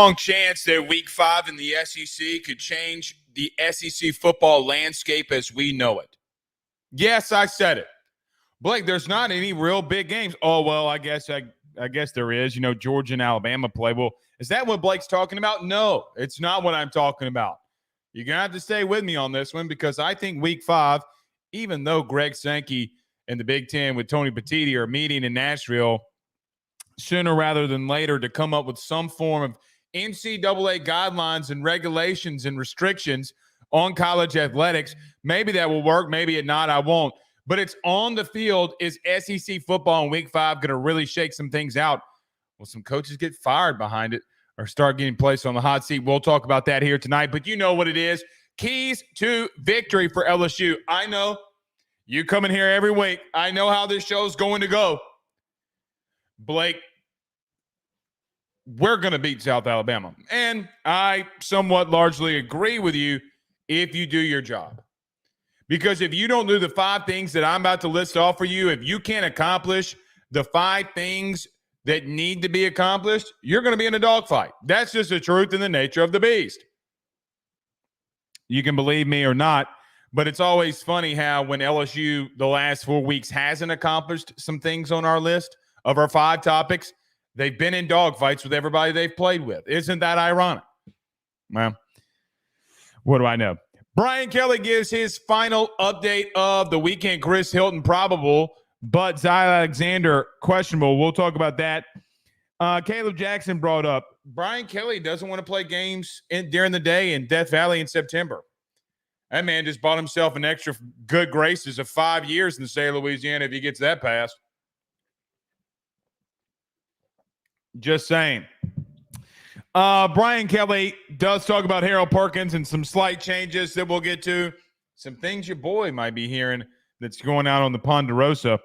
strong chance that week 5 in the SEC could change the SEC football landscape as we know it. Yes, I said it. Blake, there's not any real big games. Oh, well, I guess there is. You know, Georgia and Alabama play. Well, is that what Blake's talking about? No, it's not what I'm talking about. You're going to have to stay with me on this one because I think week 5, even though Greg Sankey and the Big Ten with Tony Petitti are meeting in Nashville sooner rather than later to come up with some form of NCAA guidelines and regulations and restrictions on college athletics. Maybe that will work. Maybe it not. I won't. But it's on the field. Is SEC football in week 5 going to really shake some things out? Will some coaches get fired behind it or start getting placed on the hot seat? We'll talk about that here tonight. But you know what it is. Keys to victory for LSU. I know. You come in here every week. I know how this show's going to go. Blake, we're going to beat South Alabama. And I somewhat largely agree with you if you do your job. Because if you don't do the 5 things that I'm about to list off for you, if you can't accomplish the 5 things that need to be accomplished, you're going to be in a dogfight. That's just the truth and the nature of the beast. You can believe me or not, but it's always funny how when LSU the last 4 weeks hasn't accomplished some things on our list of our 5 topics, they've been in dogfights with everybody they've played with. Isn't that ironic? Well, what do I know? Brian Kelly gives his final update of the weekend. Chris Hilton probable, but Zy Alexander questionable. We'll talk about that. Caleb Jackson brought up Brian Kelly doesn't want to play games during the day in Death Valley in September. That man just bought himself an extra good graces of 5 years in the state of Louisiana if he gets that passed. Just saying. Brian Kelly does talk about Harold Perkins and some slight changes that we'll get to. Some things your boy might be hearing that's going out on the Ponderosa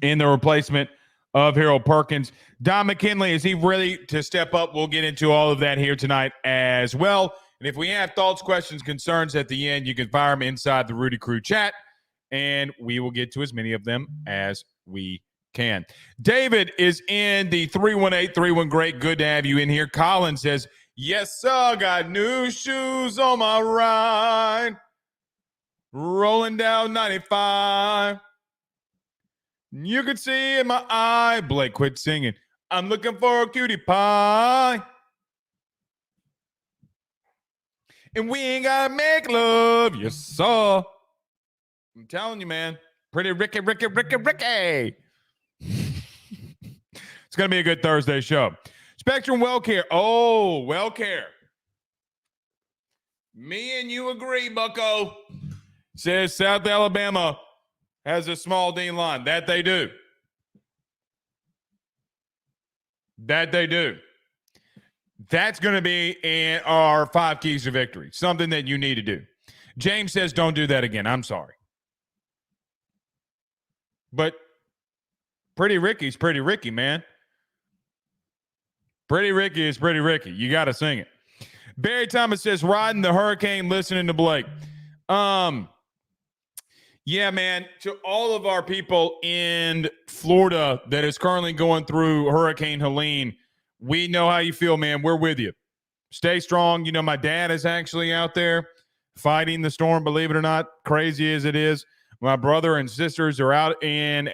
in the replacement of Harold Perkins. Don McKinley, is he ready to step up? We'll get into all of that here tonight as well. And if we have thoughts, questions, concerns at the end, you can fire them inside the Rudy Crew chat, and we will get to as many of them as we can. David is in the 318-31. Great. Good to have you in here. Colin says, yes, sir. Got new shoes on my ride. Rolling down 95. You can see in my eye. Blake, quit singing. I'm looking for a cutie pie. And we ain't got to make love. Yes, sir. I'm telling you, man. Pretty Ricky. It's going to be a good Thursday show. Spectrum WellCare. Oh, WellCare. Me and you agree, bucko. Says South Alabama has a small D line. That they do. That's going to be in our 5 keys to victory. Something that you need to do. James says don't do that again. I'm sorry. But Pretty Ricky's Pretty Ricky, man. Pretty Ricky is Pretty Ricky. You got to sing it. Barry Thomas says, riding the hurricane, listening to Blake. Yeah, man, to all of our people in Florida that is currently going through Hurricane Helene, we know how you feel, man. We're with you. Stay strong. You know, my dad is actually out there fighting the storm, believe it or not, crazy as it is. My brother and sisters are out in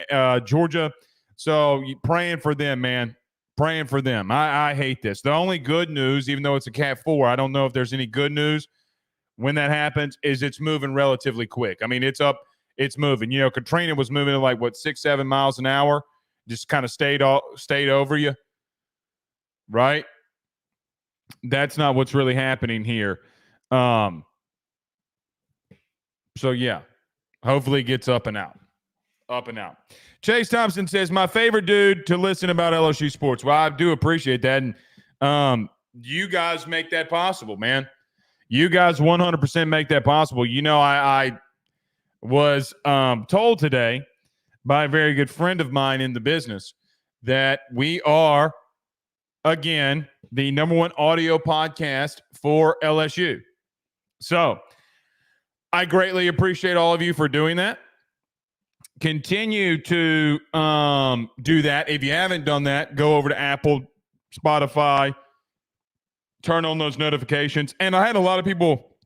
Georgia. So praying for them, man. Praying for them. I hate this. The only good news, even though it's a Cat 4, I don't know if there's any good news when that happens, is it's moving relatively quick. I mean, it's up. It's moving. You know, Katrina was moving at like, 6-7 miles an hour. Just kind of stayed over you. Right? That's not what's really happening here. So, yeah. Hopefully it gets up and out. Up and out. Chase Thompson says, my favorite dude to listen about LSU sports. Well, I do appreciate that. And you guys make that possible, man. You guys 100% make that possible. You know, I was told today by a very good friend of mine in the business that we are, again, the #1 audio podcast for LSU. So I greatly appreciate all of you for doing that. Continue to do that. If you haven't done that, go over to Apple, Spotify, turn on those notifications. And I had a lot of people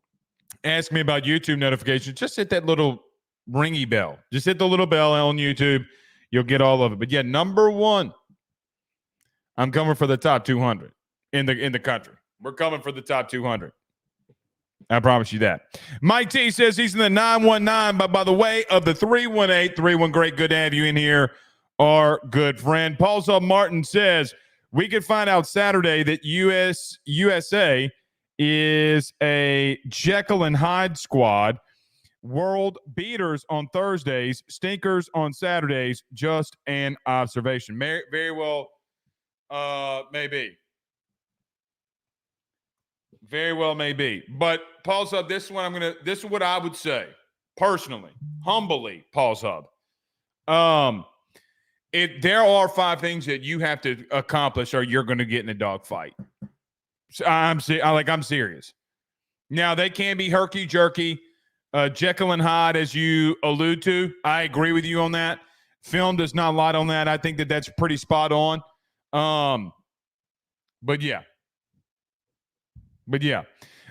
ask me about YouTube notifications. Just hit that little ringy bell. Just hit the little bell on YouTube. You'll get all of it. But yeah, number one, I'm coming for the top 200 in the country. We're coming for the top 200. I promise you that. Mike T says he's in the 919, but by the way of the 318, great, good to have you in here, our good friend. Paul Sub Martin says we could find out Saturday that USA is a Jekyll and Hyde squad. World beaters on Thursdays, stinkers on Saturdays. Just an observation. Very well, maybe. Very well may be. But Paul Sub, this is what I would say personally, humbly, Paul Sub. There are 5 things that you have to accomplish or you're going to get in a dogfight. So I'm serious. Now, they can be herky-jerky, Jekyll and Hyde, as you allude to. I agree with you on that. Film does not lie on that. I think that that's pretty spot on. But yeah.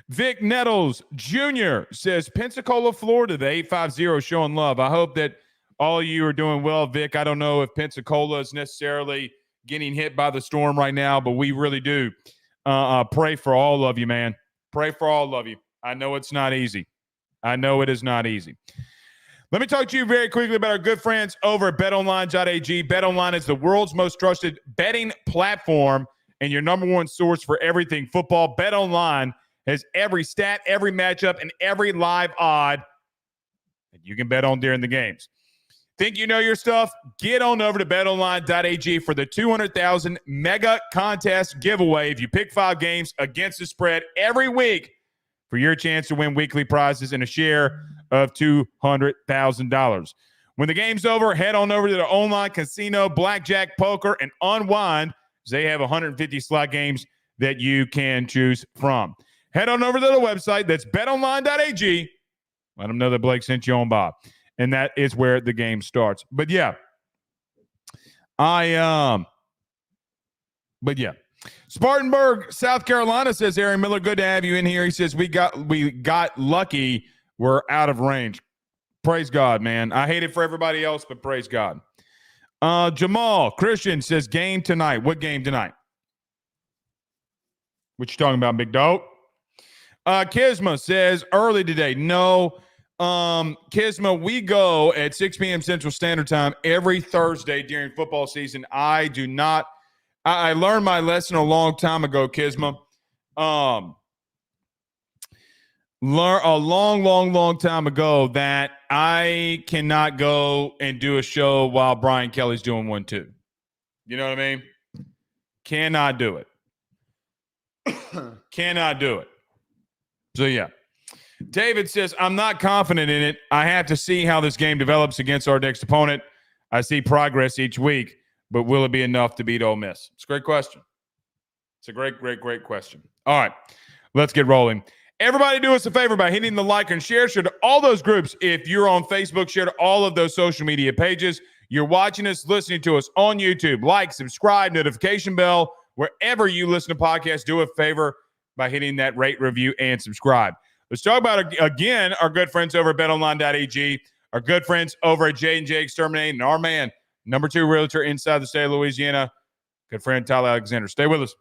Vic Nettles Jr. says Pensacola, Florida, the 850 showing love. I hope that all of you are doing well, Vic. I don't know if Pensacola is necessarily getting hit by the storm right now, but we really do pray for all of you, man. Pray for all of you. I know it's not easy. I know it is not easy. Let me talk to you very quickly about our good friends over at betonline.ag. BetOnline is the world's most trusted betting platform and your number one source for everything football. BetOnline has every stat, every matchup, and every live odd that you can bet on during the games. Think you know your stuff? Get on over to betonline.ag for the $200,000 mega contest giveaway. If you pick 5 games against the spread every week for your chance to win weekly prizes and a share of $200,000. When the game's over, head on over to the online casino, blackjack, poker, and unwind. They have 150 slot games that you can choose from. Head on over to the website. That's betonline.ag. Let them know that Blake sent you on by. And that is where the game starts. But yeah. Spartanburg, South Carolina, says Aaron Miller, good to have you in here. He says we got lucky. We're out of range. Praise God, man. I hate it for everybody else, but praise God. Jamal Christian says game tonight. What game tonight? What you talking about, big dog? Kisma says early today. No, Kisma, we go at 6 p.m. Central Standard Time every Thursday during football season. I learned my lesson a long time ago, Kisma. Learn a long time ago that I cannot go and do a show while Brian Kelly's doing one too. You know what I mean? Cannot do it. Cannot do it. So yeah. David says, I'm not confident in it. I have to see how this game develops against our next opponent. I see progress each week, but will it be enough to beat Ole Miss? It's a great question. It's a great question. All right, let's get rolling. Everybody do us a favor by hitting the like and share. Share to all those groups. If you're on Facebook, share to all of those social media pages. You're watching us, listening to us on YouTube. Like, subscribe, notification bell. Wherever you listen to podcasts, do a favor by hitting that rate, review, and subscribe. Let's talk about, again, our good friends over at betonline.ag, our good friends over at J&J Exterminate, and our man, number 2 realtor inside the state of Louisiana, good friend Tyler Alexander. Stay with us.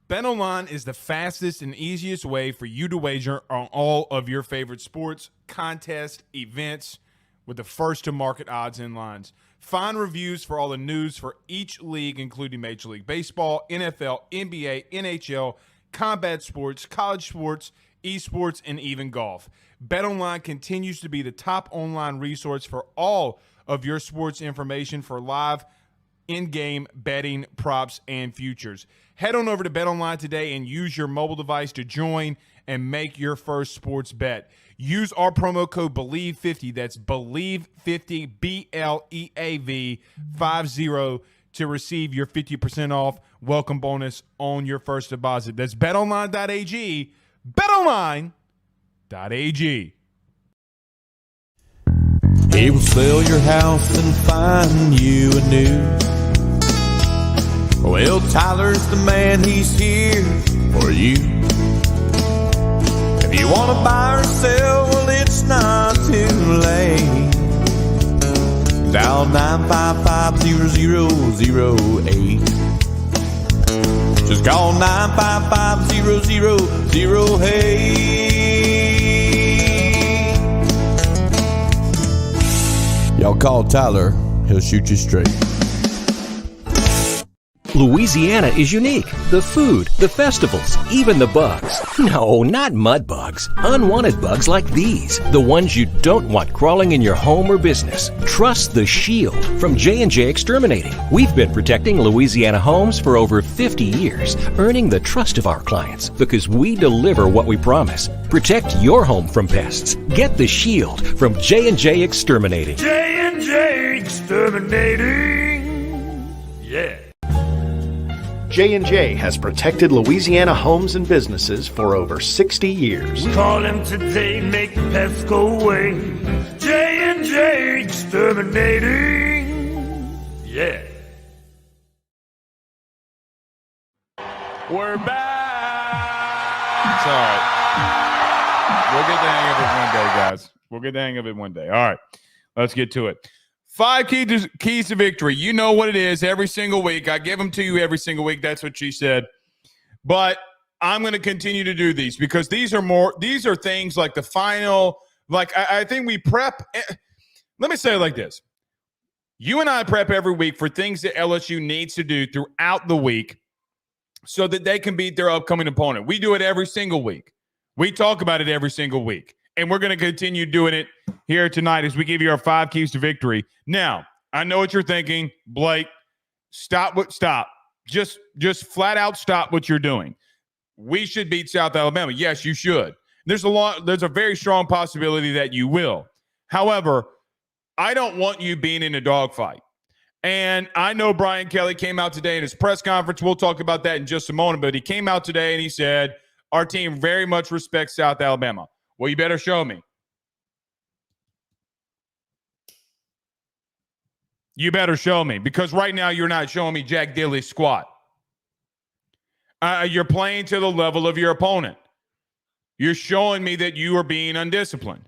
BetOnline is the fastest and easiest way for you to wager on all of your favorite sports, contests, events with the first-to-market odds and lines. Find reviews for all the news for each league, including Major League Baseball, NFL, NBA, NHL, combat sports, college sports, esports, and even golf. BetOnline continues to be the top online resource for all of your sports information for live in-game betting, props, and futures. Head on over to BetOnline today and use your mobile device to join and make your first sports bet. Use our promo code BELIEVE50, that's BELIEVE50, BLEAV 50, to receive your 50% off welcome bonus on your first deposit. That's betonline.ag, betonline.ag. He will sell your house and find you a new. Well, Tyler's the man, he's here for you. If you want to buy or sell, well, it's not too late. Dial 955-0008. Just call 955-0008. Y'all call Tyler, he'll shoot you straight. Louisiana is unique. The food, the festivals, even the bugs. No, not mud bugs. Unwanted bugs like these. The ones you don't want crawling in your home or business. Trust the Shield from J&J Exterminating. We've been protecting Louisiana homes for over 50 years, earning the trust of our clients because we deliver what we promise. Protect your home from pests. Get the Shield from J&J Exterminating. J&J Exterminating. Yeah. J&J has protected Louisiana homes and businesses for over 60 years. Call him today, make the pests go away. J&J Exterminating. Yeah. We're back. It's all right. We'll get the hang of it one day, guys. We'll get the hang of it one day. All right. Let's get to it. 5 keys to victory. You know what it is every single week. I give them to you every single week. That's what she said. But I'm going to continue to do these because these are things like the final, like I think we prep. Let me say it like this. You and I prep every week for things that LSU needs to do throughout the week so that they can beat their upcoming opponent. We do it every single week. We talk about it every single week. And we're going to continue doing it here tonight as we give you our 5 keys to victory. Now, I know what you're thinking. Blake, stop. Just flat out stop what you're doing. We should beat South Alabama. Yes, you should. There's a very strong possibility that you will. However, I don't want you being in a dogfight. And I know Brian Kelly came out today in his press conference. We'll talk about that in just a moment. But he came out today and he said, our team very much respects South Alabama. Well, you better show me. You better show me because right now you're not showing me Jack Dilly's squat. You're playing to the level of your opponent. You're showing me that you are being undisciplined.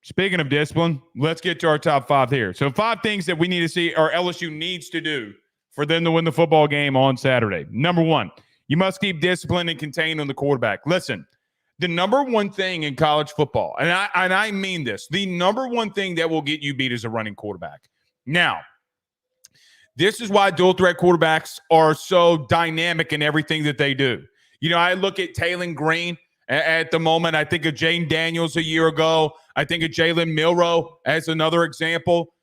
Speaking of discipline, let's get to our top 5 here. So 5 things that we need to see or LSU needs to do for them to win the football game on Saturday. Number 1, you must keep discipline and contain on the quarterback. Listen. The number one thing in college football, and I mean this, the number one thing that will get you beat is a running quarterback. Now, this is why dual threat quarterbacks are so dynamic in everything that they do. You know, I look at Taylon Green at the moment. I think of Jane Daniels a year ago. I think of Jalen Milroe as another example.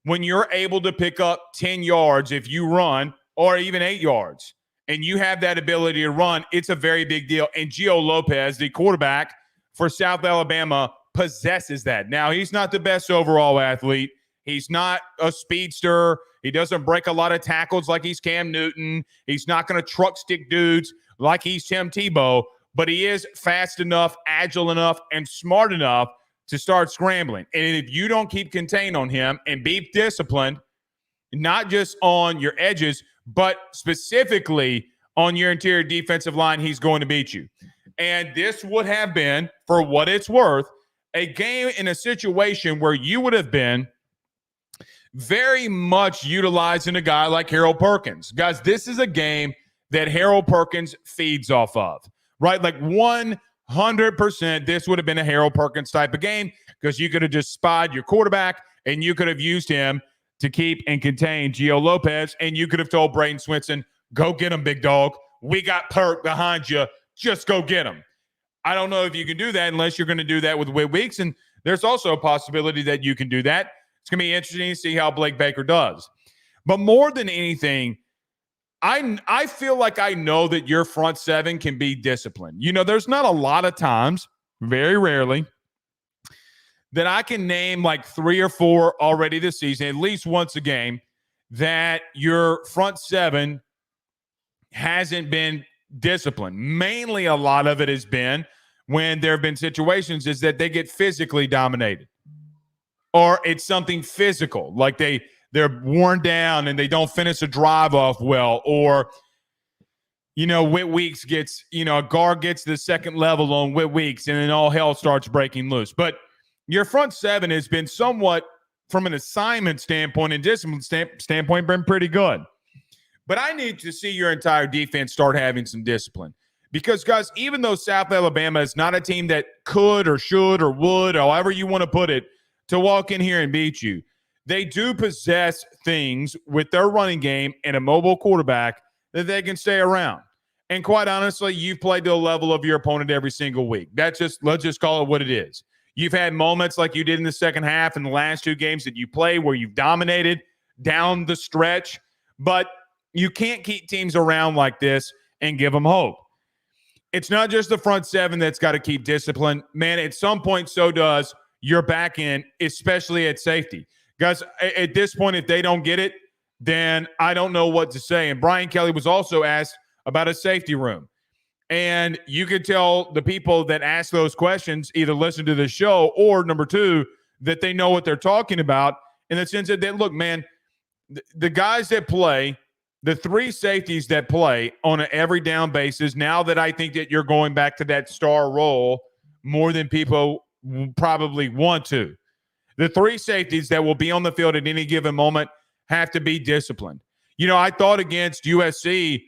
When you're able to pick up 10 yards if you run or even 8 yards, and you have that ability to run, it's a very big deal. And Gio Lopez, the quarterback for South Alabama, possesses that. Now, he's not the best overall athlete. He's not a speedster. He doesn't break a lot of tackles like he's Cam Newton. He's not going to truck stick dudes like he's Tim Tebow. But he is fast enough, agile enough, and smart enough to start scrambling. And if you don't keep contained on him and be disciplined, not just on your edges, but specifically on your interior defensive line, he's going to beat you. And this would have been, for what it's worth, a game in a situation where you would have been very much utilizing a guy like Harold Perkins. Guys, this is a game that Harold Perkins feeds off of, right? Like 100%, this would have been a Harold Perkins type of game because you could have just spied your quarterback and you could have used him to keep and contain Gio Lopez, and you could have told Braden Swinson, go get him, big dog. We got Perk behind you. Just go get him. I don't know if you can do that unless you're going to do that with Whit Weeks, and there's also a possibility that you can do that. It's going to be interesting to see how Blake Baker does. But more than anything, I feel like I know that your front seven can be disciplined. You know, there's not a lot of times, very rarely, that I can name like 3 or 4 already this season, at least once a game, that your front seven hasn't been disciplined. Mainly a lot of it has been when there have been situations is that they get physically dominated. Or it's something physical, like they're worn down and they don't finish a drive off well, or Whit Weeks gets, a guard gets the second level on Whit Weeks, and then all hell starts breaking loose. But your front seven has been somewhat, from an assignment standpoint and discipline standpoint, been pretty good. But I need to see your entire defense start having some discipline. Because, guys, even though South Alabama is not a team that could or should or would, however you want to put it, to walk in here and beat you, they do possess things with their running game and a mobile quarterback that they can stay around. And quite honestly, you've played to the level of your opponent every single week. Let's just call it what it is. You've had moments like you did in the second half in the last two games that you played where you've dominated down the stretch, but you can't keep teams around like this and give them hope. It's not just the front seven that's got to keep discipline. Man, at some point, so does your back end, especially at safety. Guys, at this point, if they don't get it, then I don't know what to say. And Brian Kelly was also asked about a safety room. And you could tell the people that ask those questions either listen to the show or, number two, that they know what they're talking about in the sense that, look, man, the guys that play, the three safeties that play on an every down basis, now that I think that you're going back to that star role more than people probably want to, the three safeties that will be on the field at any given moment have to be disciplined. I thought against USC,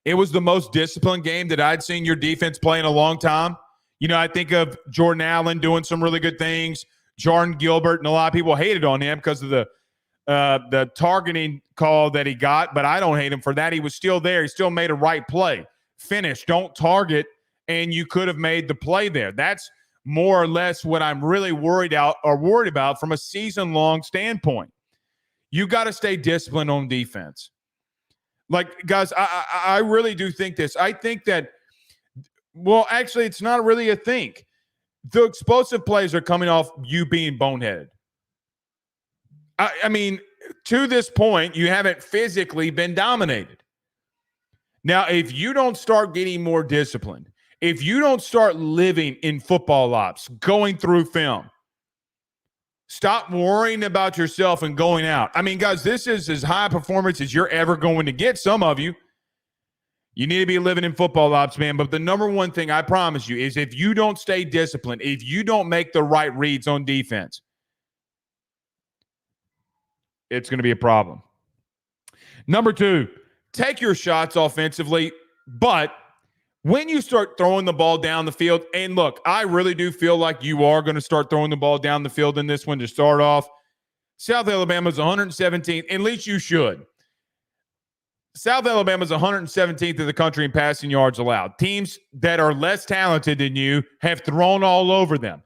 it was the most disciplined game that I'd seen your defense play in a long time. I think of Jordan Allen doing some really good things, Jordan Gilbert, and a lot of people hated on him because of the targeting call that he got, but I don't hate him for that. He was still there. He still made a right play. Finish, don't target, and you could have made the play there. That's more or less what I'm really worried about from a season-long standpoint. You got to stay disciplined on defense. Like, guys, I really do think this. I think that, well, actually, it's not really a think. The explosive plays are coming off you being boneheaded. I mean, to this point, you haven't physically been dominated. Now, if you don't start getting more disciplined, if you don't start living in football ops, going through film, stop worrying about yourself and going out. I mean, guys, this is as high performance as you're ever going to get, some of you. You need to be living in football ops, man. But the number one thing I promise you is if you don't stay disciplined, if you don't make the right reads on defense, it's going to be a problem. Number two, take your shots offensively, but when you start throwing the ball down the field, and look, I really do feel like you are going to start throwing the ball down the field in this one to start off. South Alabama's 117th, at least you should. South Alabama's 117th in the country in passing yards allowed. Teams that are less talented than you have thrown all over them.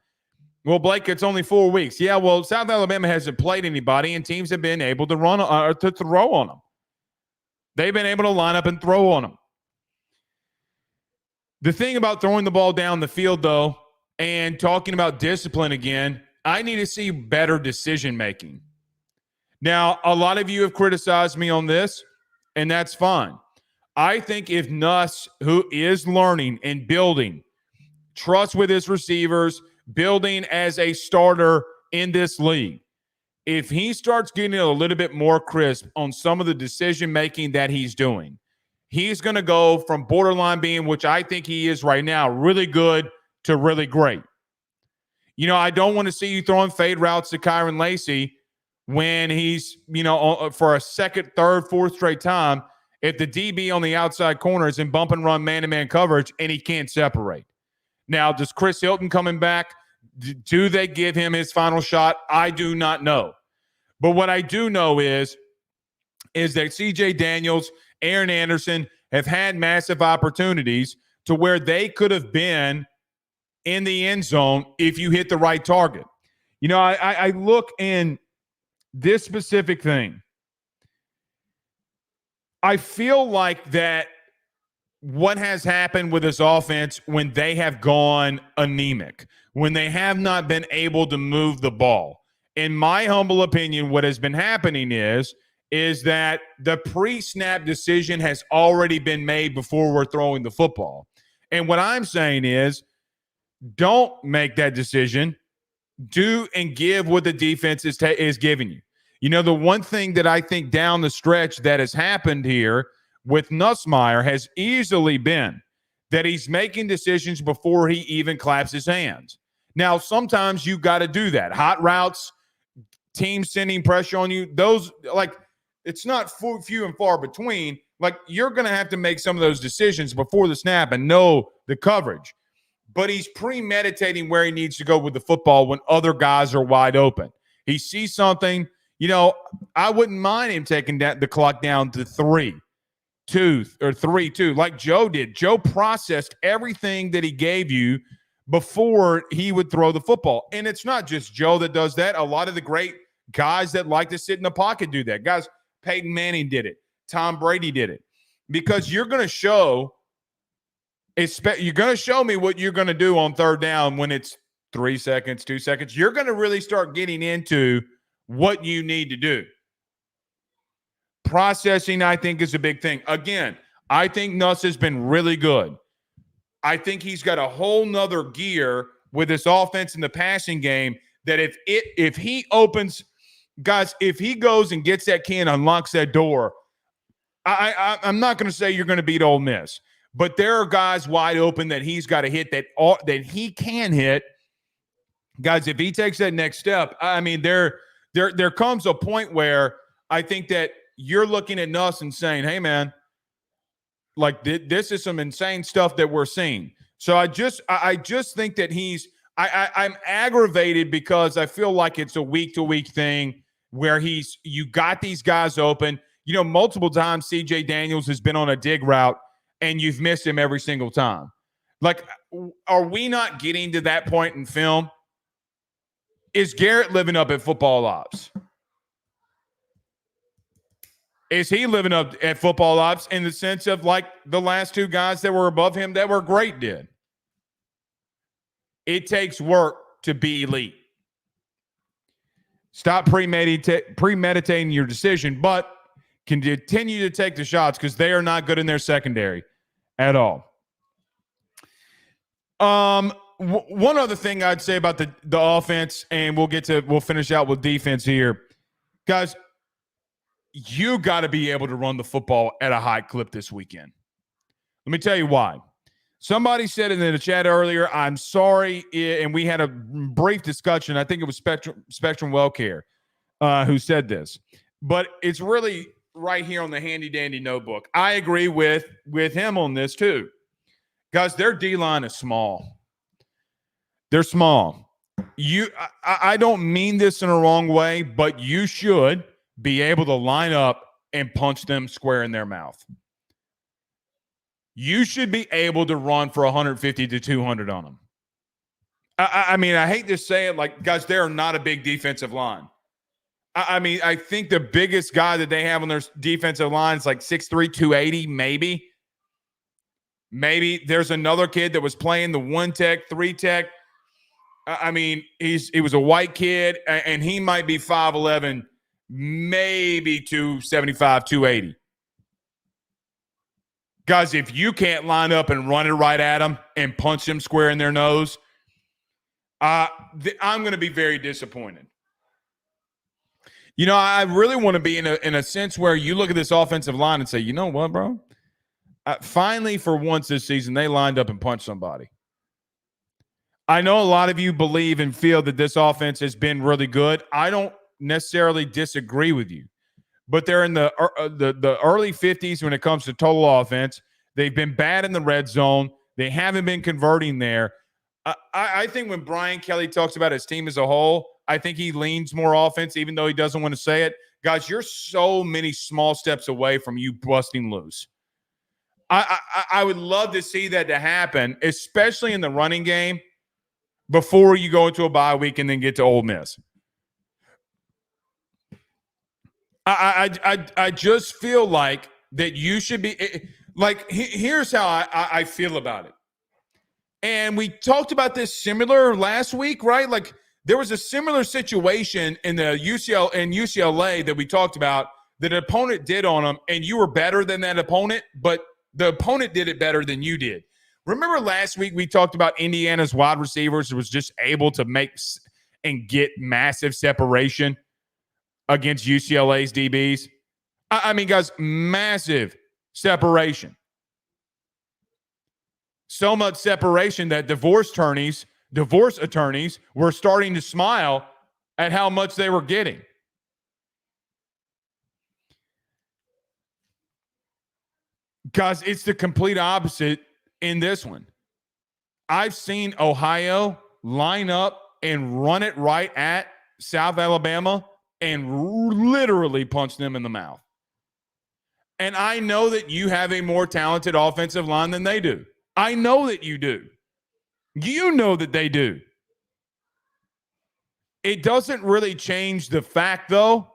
Well, Blake, it's only 4 weeks. Yeah, well, South Alabama hasn't played anybody, and teams have been able to run or to throw on them. They've been able to line up and throw on them. The thing about throwing the ball down the field, though, and talking about discipline again, I need to see better decision-making. Now, a lot of you have criticized me on this, and that's fine. I think if Nuss, who is learning and building, trust with his receivers, building as a starter in this league, if he starts getting a little bit more crisp on some of the decision-making that he's doing, he's going to go from borderline being, which I think he is right now, really good to really great. I don't want to see you throwing fade routes to Kyron Lacey when he's, for a second, third, fourth straight time, if the DB on the outside corner is in bump and run man-to-man coverage and he can't separate. Now, does Chris Hilton coming back, do they give him his final shot? I do not know. But what I do know is that C.J. Daniels, Aaron Anderson have had massive opportunities to where they could have been in the end zone if you hit the right target. I look in this specific thing. I feel like that what has happened with this offense when they have gone anemic, when they have not been able to move the ball, in my humble opinion, what has been happening is that the pre-snap decision has already been made before we're throwing the football. And what I'm saying is, don't make that decision. Do and give what the defense is giving you. The one thing that I think down the stretch that has happened here with Nussmeier has easily been that he's making decisions before he even claps his hands. Now, sometimes you got to do that. Hot routes, teams sending pressure on you, those, like, it's not few and far between. Like, you're going to have to make some of those decisions before the snap and know the coverage. But he's premeditating where he needs to go with the football when other guys are wide open. He sees something, I wouldn't mind him taking the clock down to 3-2 or 3-2 like Joe did. Joe processed everything that he gave you before he would throw the football. And it's not just Joe that does that. A lot of the great guys that like to sit in the pocket do that. Guys, Peyton Manning did it. Tom Brady did it. Because you're going to show me what you're going to do on third down when it's 3 seconds, 2 seconds. You're going to really start getting into what you need to do. Processing, I think, is a big thing. Again, I think Nuss has been really good. I think he's got a whole nother gear with this offense in the passing game that if he opens, guys, if he goes and gets that key and unlocks that door, I'm not going to say you're going to beat Ole Miss, but there are guys wide open that he's got to hit that he can hit. Guys, if he takes that next step, I mean, there comes a point where I think that you're looking at Nuss and saying, hey, man, like this is some insane stuff that we're seeing. So I just think that I'm aggravated because I feel like it's a week-to-week thing where you got these guys open. Multiple times CJ Daniels has been on a dig route and you've missed him every single time. Like, are we not getting to that point in film? Is Garrett living up at football ops? Is he living up at football ops in the sense of like the last two guys that were above him that were great did? It takes work to be elite. Stop premeditating your decision, but continue to take the shots because they are not good in their secondary at all. One other thing I'd say about the offense, and we'll finish out with defense here. Guys, you got to be able to run the football at a high clip this weekend. Let me tell you why. Somebody said in the chat earlier, I'm sorry, and we had a brief discussion. I think it was Spectrum Wellcare who said this. But it's really right here on the handy-dandy notebook. I agree with him on this too. Guys, their D-line is small. They're small. I don't mean this in a wrong way, but you should be able to line up and punch them square in their mouth. You should be able to run for 150 to 200 on them. I mean, I hate to say it, like, guys, they're not a big defensive line. I mean, I think the biggest guy that they have on their defensive line is like 6'3", 280, maybe. Maybe there's another kid that was playing the 1-tech, 3-tech. I mean, he was a white kid, and he might be 5'11", maybe 275, 280. Guys, if you can't line up and run it right at them and punch them square in their nose, I'm going to be very disappointed. I really want to be in a sense where you look at this offensive line and say, you know what, bro? Finally, for once this season, they lined up and punched somebody. I know a lot of you believe and feel that this offense has been really good. I don't necessarily disagree with you, but they're in the early 50s when it comes to total offense. They've been bad in the red zone. They haven't been converting there. I think when Brian Kelly talks about his team as a whole, I think he leans more offense, even though he doesn't want to say it. Guys, you're so many small steps away from you busting loose. I would love to see that to happen, especially in the running game, before you go into a bye week and then get to Ole Miss. I just feel like that you should be like, here's how I feel about it. And we talked about this similar last week, right? Like, there was a similar situation in the UCLA that we talked about that an opponent did on them, and you were better than that opponent, but the opponent did it better than you did. Remember last week we talked about Indiana's wide receivers was just able to make and get massive separation against UCLA's DBs? I mean, guys, massive separation. So much separation that divorce attorneys were starting to smile at how much they were getting. Guys, it's the complete opposite in this one. I've seen Ohio line up and run it right at South Alabama and literally punch them in the mouth. And I know that you have a more talented offensive line than they do. I know that you do. You know that they do. It doesn't really change the fact, though,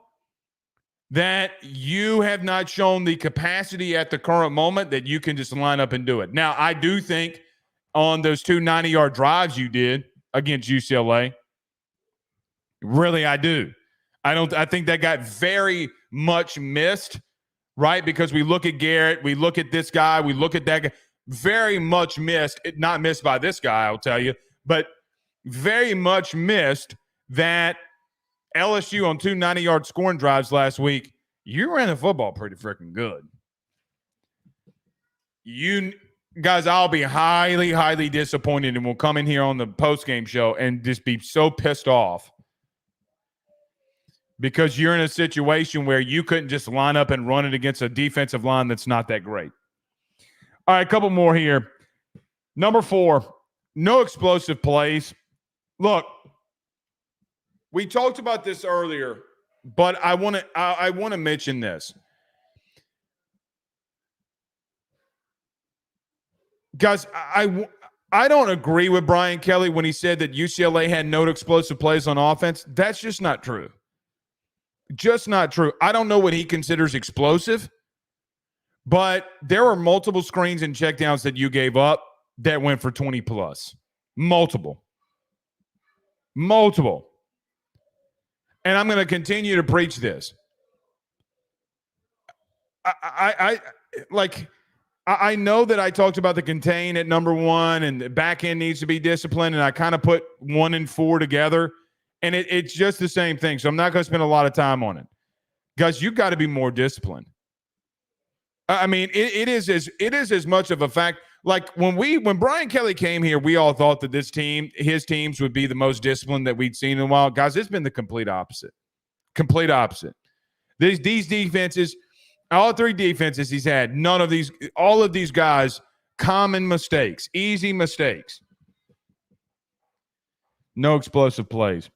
that you have not shown the capacity at the current moment that you can just line up and do it. Now, I do think on those 2 90-yard drives you did against UCLA, really, I do. I think that got very much missed, right? Because we look at Garrett, we look at this guy, we look at that guy. Very much missed. Not missed by this guy, I'll tell you, but very much missed that LSU on 2 90-yard scoring drives last week. You ran the football pretty freaking good. You guys, I'll be highly, highly disappointed, and we'll come in here on the post-game show and just be so pissed off because you're in a situation where you couldn't just line up and run it against a defensive line that's not that great. All right, a couple more here. Number 4, no explosive plays. Look, we talked about this earlier, but I want to mention this. Guys, I don't agree with Brian Kelly when he said that UCLA had no explosive plays on offense. That's just not true. Just not true. I don't know what he considers explosive, but there were multiple screens and checkdowns that you gave up that went for 20 plus. Multiple. And I'm going to continue to preach this. I know that I talked about the contain at number 1 and the back end needs to be disciplined, and I kind of put 1 and 4 together, and it's just the same thing. So I'm not going to spend a lot of time on it. Guys, you've got to be more disciplined. I mean, it is as much of a fact. Like when Brian Kelly came here, we all thought that his teams would be the most disciplined that we'd seen in a while. Guys, it's been the complete opposite. Complete opposite. These defenses, all 3 defenses he's had, all of these guys, common mistakes, easy mistakes. No explosive plays.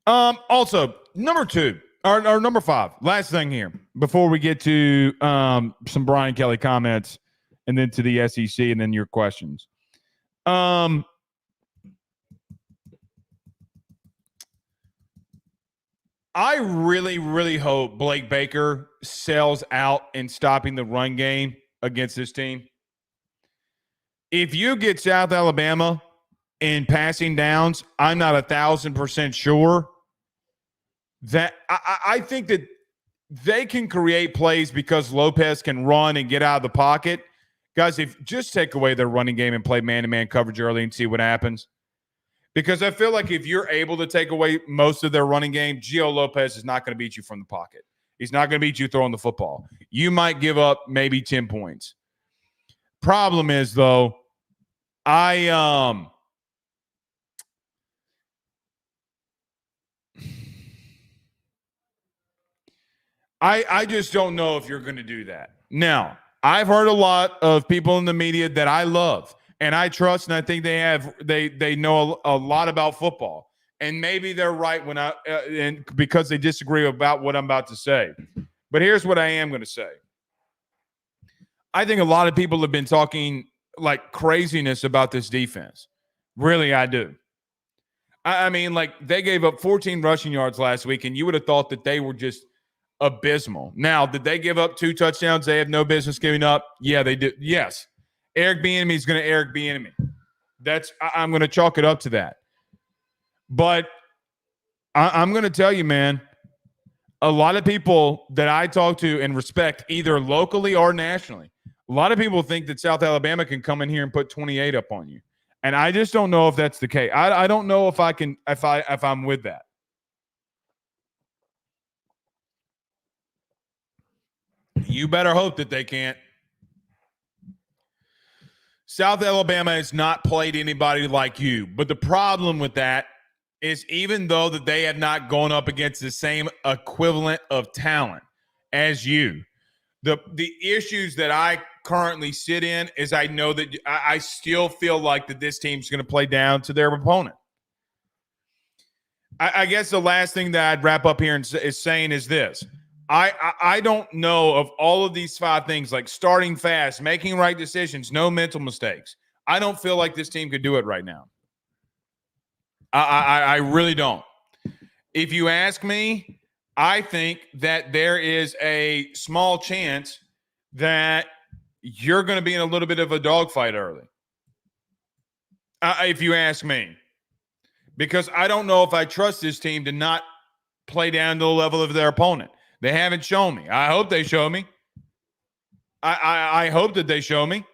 Also, number 2. Or number 5, last thing here before we get to some Brian Kelly comments and then to the SEC and then your questions. I really, really hope Blake Baker sells out in stopping the run game against this team. If you get South Alabama in passing downs, I'm not 1,000% sure that I think that they can create plays because Lopez can run and get out of the pocket. Guys, if just take away their running game and play man-to-man coverage early and see what happens. Because I feel like if you're able to take away most of their running game, Gio Lopez is not going to beat you from the pocket. He's not going to beat you throwing the football. You might give up maybe 10 points. Problem is, though, I just don't know if you're going to do that. Now, I've heard a lot of people in the media that I love and I trust, and I think they know a lot about football. And maybe they're right because they disagree about what I'm about to say. But here's what I am going to say. I think a lot of people have been talking like craziness about this defense. Really, I do. I mean, like they gave up 14 rushing yards last week, and you would have thought that they were just abysmal. Now, did they give up 2 touchdowns they have no business giving up? Yeah, they did. Yes. Eric Bieniemy is going to Eric Bieniemy. I'm going to chalk it up to that. But I'm going to tell you, man, a lot of people that I talk to and respect, either locally or nationally, a lot of people think that South Alabama can come in here and put 28 up on you. And I just don't know if that's the case. I don't know if I'm with that. You better hope that they can't. South Alabama has not played anybody like you. But the problem with that is even though that they have not gone up against the same equivalent of talent as you, the issues that I currently sit in is I know that I still feel like that this team's going to play down to their opponent. I guess the last thing that I'd wrap up here is saying is this. I don't know of all of these 5 things, like starting fast, making right decisions, no mental mistakes. I don't feel like this team could do it right now. I really don't. If you ask me, I think that there is a small chance that you're going to be in a little bit of a dogfight early. If you ask me. Because I don't know if I trust this team to not play down to the level of their opponent. They haven't shown me. I hope they show me. I hope that they show me.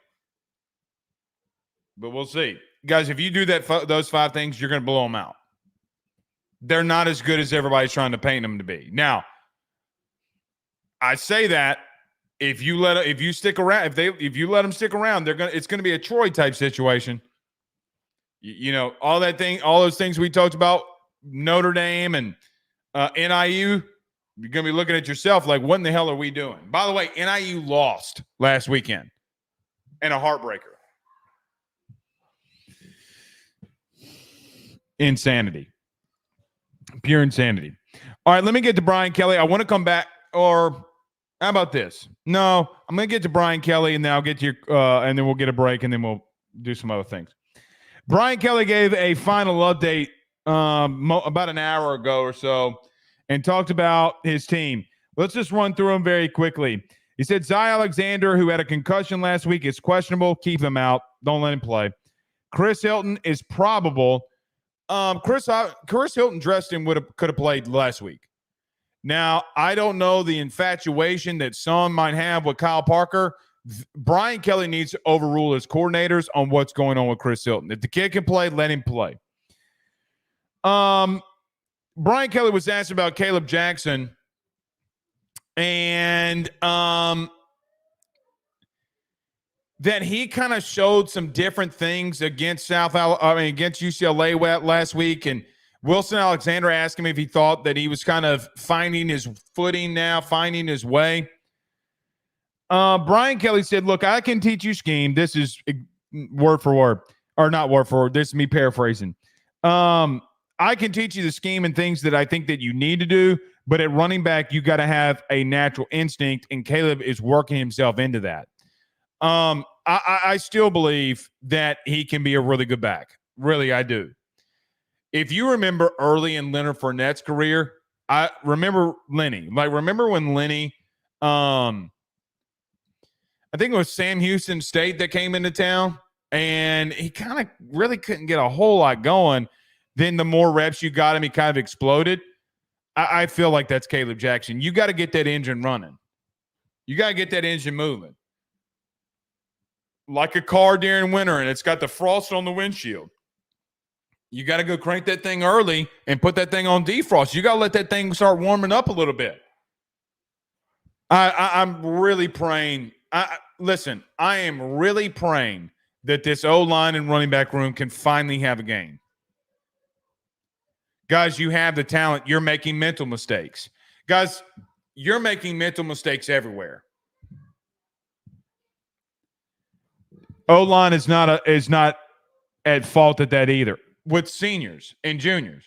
But we'll see. Guys, if you do those 5 things, you're going to blow them out. They're not as good as everybody's trying to paint them to be. Now, I say that if you stick around, if you let them stick around, it's going to be a Troy type situation. You know, all those things we talked about, Notre Dame and NIU, you're going to be looking at yourself like, what in the hell are we doing? By the way, NIU lost last weekend and a heartbreaker. Insanity. Pure insanity. All right, let me get to Brian Kelly. I want to come back, or how about this? No, I'm going to get to Brian Kelly, and then I'll get to and then we'll get a break, and then we'll do some other things. Brian Kelly gave a final update about an hour ago or so and talked about his team. Let's just run through them very quickly. He said Zy Alexander, who had a concussion last week, is questionable. Keep him out. Don't let him play. Chris Hilton is probable. Chris Hilton dressed him could have played last week. Now, I don't know the infatuation that some might have with Kyle Parker. Brian Kelly needs to overrule his coordinators on what's going on with Chris Hilton. If the kid can play, let him play. Brian Kelly was asked about Caleb Jackson, and that he kind of showed some different things against against UCLA last week. And Wilson Alexander asked him if he thought that he was kind of finding his footing now, finding his way. Brian Kelly said, look, I can teach you scheme. This is word for word, or not word for word. This is me paraphrasing. I can teach you the scheme and things that I think that you need to do, but at running back, you got to have a natural instinct, and Caleb is working himself into that. I still believe that he can be a really good back. Really, I do. If you remember early in Leonard Fournette's career, I remember Lenny. Remember when Lenny, I think it was Sam Houston State that came into town, and he kind of really couldn't get a whole lot going. Then the more reps you got him, he kind of exploded. I feel like that's Caleb Jackson. You got to get that engine running. You got to get that engine moving. Like a car during winter, and it's got the frost on the windshield. You got to go crank that thing early and put that thing on defrost. You got to let that thing start warming up a little bit. I'm really praying. Listen, I am really praying that this O-line and running back room can finally have a game. Guys, you have the talent. You're making mental mistakes. Guys, you're making mental mistakes everywhere. O-line is not at fault at that either. With seniors and juniors.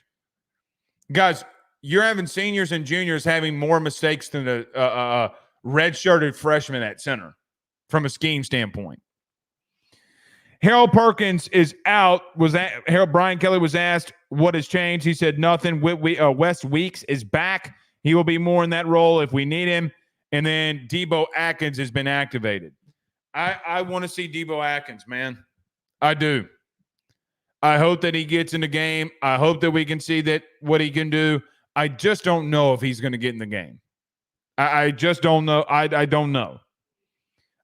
Guys, you're having seniors and juniors having more mistakes than a red-shirted freshman at center from a scheme standpoint. Harold Perkins is out. Brian Kelly was asked what has changed. He said nothing. Wes Weeks is back. He will be more in that role if we need him. And then Debo Atkins has been activated. I want to see Debo Atkins, man. I do. I hope that he gets in the game. I hope that we can see that what he can do. I just don't know if he's going to get in the game. I just don't know. I don't know.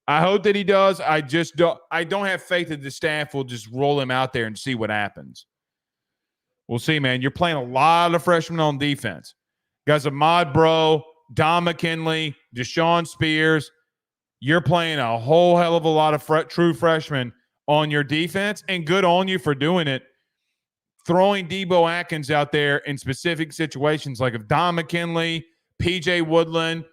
I hope that he does. I don't have faith that the staff will just roll him out there and see what happens. We'll see, man. You're playing a lot of freshmen on defense. Guys, Ahmad Bro, Don McKinley, Deshaun Spears. You're playing a whole hell of a lot of true freshmen on your defense, and good on you for doing it. Throwing Debo Atkins out there in specific situations, like if Don McKinley, PJ Woodland,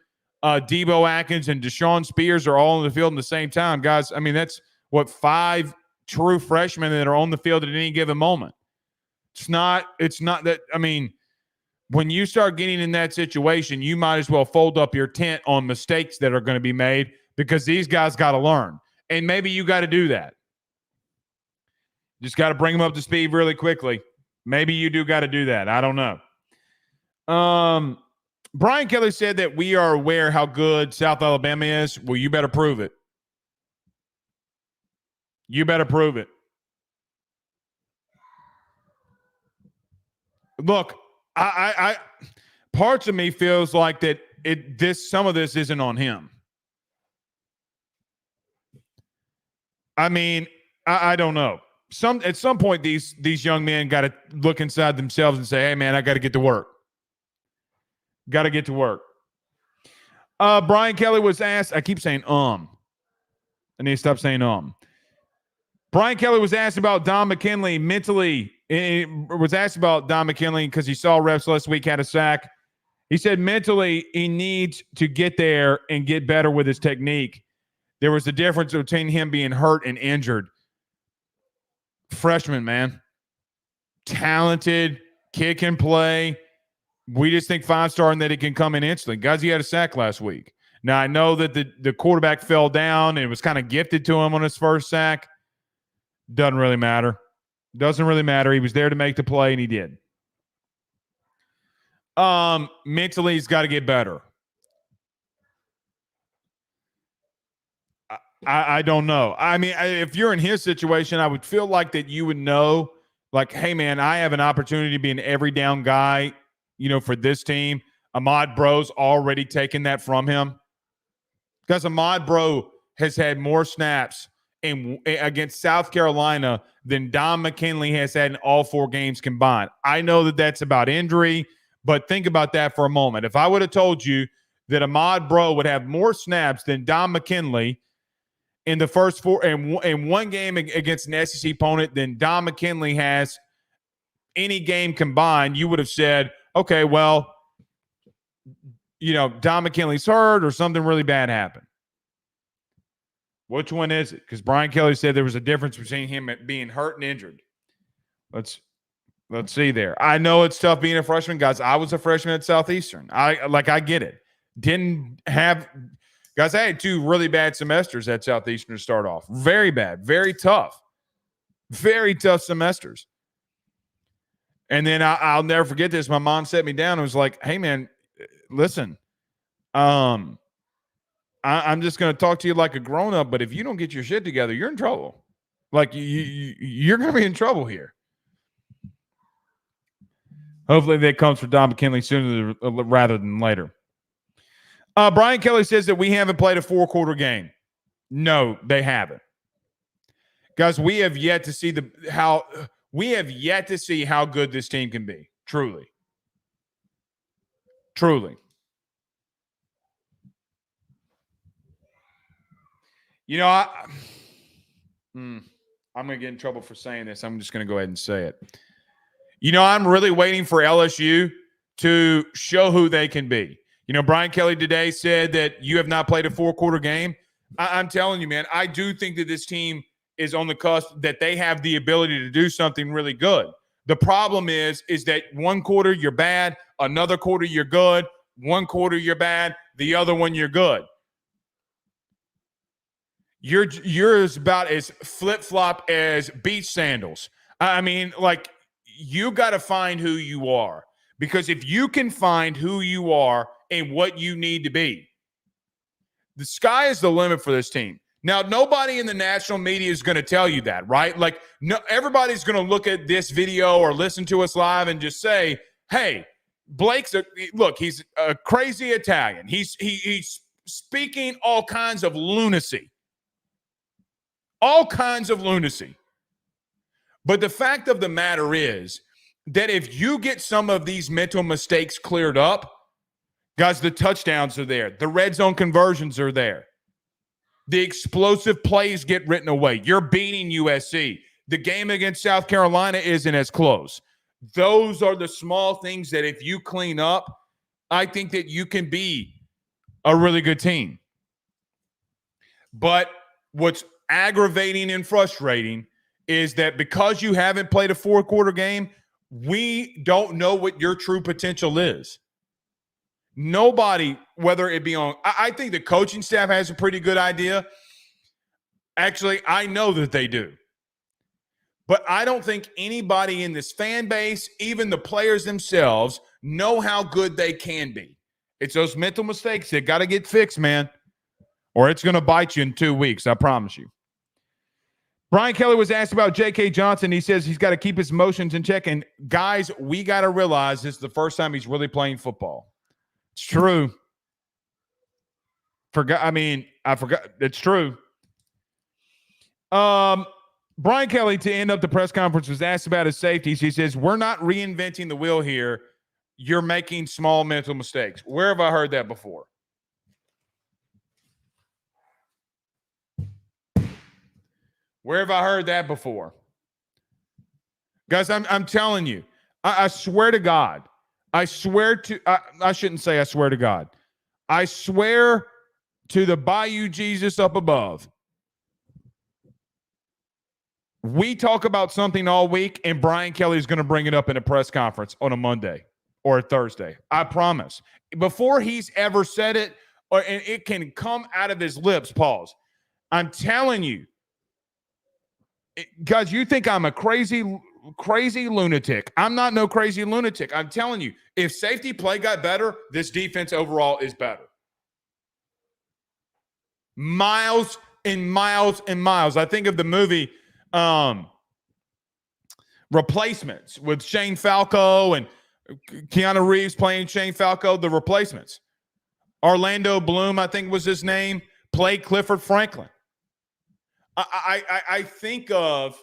Debo Atkins, and Deshaun Spears are all on the field at the same time, guys. I mean, that's what 5 true freshmen that are on the field at any given moment. It's not that. I mean, when you start getting in that situation, you might as well fold up your tent on mistakes that are going to be made because these guys got to learn, and maybe you got to do that. Just got to bring them up to speed really quickly. Maybe you do got to do that. I don't know. Brian Kelly said that we are aware how good South Alabama is. Well, you better prove it. You better prove it. Look, I parts of me feels like that some of this isn't on him. I mean, I don't know. At some point, these young men got to look inside themselves and say, hey, man, I got to get to work. Got to get to work. Brian Kelly was asked, I keep saying I need to stop saying Brian Kelly was asked about Don McKinley mentally. Was asked about Don McKinley because he saw reps last week, had a sack. He said mentally he needs to get there and get better with his technique. There was a difference between him being hurt and injured. Freshman, man. Talented. Kid can play. We just think 5-star and that he can come in instantly. Guys, he had a sack last week. Now, I know that the quarterback fell down and it was kind of gifted to him on his first sack. Doesn't really matter. Doesn't really matter. He was there to make the play, and he did. Mentally, he's got to get better. I don't know. I mean, if you're in his situation, I would feel like that you would know, like, hey, man, I have an opportunity to be an every down guy, for this team. Ahmad Bro's already taken that from him. Because Ahmad Bro has had more snaps against South Carolina than Don McKinley has had in all 4 games combined. I know that that's about injury, but think about that for a moment. If I would have told you that Ahmad Bro would have more snaps than Don McKinley in the first 4 and one game against an SEC opponent than Don McKinley has any game combined, you would have said, okay, well, Don McKinley's hurt or something really bad happened. Which one is it? Because Brian Kelly said there was a difference between him being hurt and injured. Let's see there. I know it's tough being a freshman, guys. I was a freshman at Southeastern. I get it. Guys, I had 2 really bad semesters at Southeastern to start off. Very bad. Very tough. Very tough semesters. And then I'll never forget this. My mom set me down and was like, hey, man, listen, I'm just going to talk to you like a grown-up, but if you don't get your shit together, you're in trouble. Like, you're going to be in trouble here. Hopefully that comes for Don McKinley sooner rather than later. Brian Kelly says that we haven't played a 4-quarter game. No, they haven't. Guys, we have yet to see how good this team can be. Truly. Truly. I'm going to get in trouble for saying this. I'm just going to go ahead and say it. I'm really waiting for LSU to show who they can be. Brian Kelly today said that you have not played a 4-quarter game. I'm telling you, man, I do think that this team is on the cusp that they have the ability to do something really good. The problem is that 1 quarter you're bad, another quarter you're good, 1 quarter you're bad, the other one you're good. You're about as flip-flop as beach sandals. I mean, like, you got to find who you are. Because if you can find who you are and what you need to be, the sky is the limit for this team. Now, nobody in the national media is going to tell you that, right? Like, no, everybody's going to look at this video or listen to us live and just say, hey, he's a crazy Italian. He's speaking all kinds of lunacy. All kinds of lunacy. But the fact of the matter is that if you get some of these mental mistakes cleared up, guys, the touchdowns are there. The red zone conversions are there. The explosive plays get written away. You're beating USC. The game against South Carolina isn't as close. Those are the small things that if you clean up, I think that you can be a really good team. But what's aggravating and frustrating is that because you haven't played a fourth-quarter game, we don't know what your true potential is. Nobody, whether it be on – I think the coaching staff has a pretty good idea. Actually, I know that they do. But I don't think anybody in this fan base, even the players themselves, know how good they can be. It's those mental mistakes that got to get fixed, man, or it's going to bite you in 2 weeks, I promise you. Brian Kelly was asked about J.K. Johnson. He says he's got to keep his emotions in check. And, guys, we got to realize this is the first time he's really playing football. It's true. I forgot. It's true. Brian Kelly, to end up the press conference, was asked about his safeties. He says, we're not reinventing the wheel here. You're making small mental mistakes. Where have I heard that before? Where have I heard that before? Guys, I'm telling you, I swear to God, I shouldn't say I swear to God. I swear to the Bayou Jesus up above. We talk about something all week, and Brian Kelly is going to bring it up in a press conference on a Monday or a Thursday. I promise. Before he's ever said it, and it can come out of his lips, pause. I'm telling you, guys, you think I'm a crazy lunatic. I'm not no crazy lunatic. I'm telling you, if safety play got better, this defense overall is better. Miles and miles and miles. I think of the movie Replacements with Shane Falco and Keanu Reeves playing Shane Falco, The Replacements. Orlando Bloom, I think was his name, played Clifford Franklin. I think of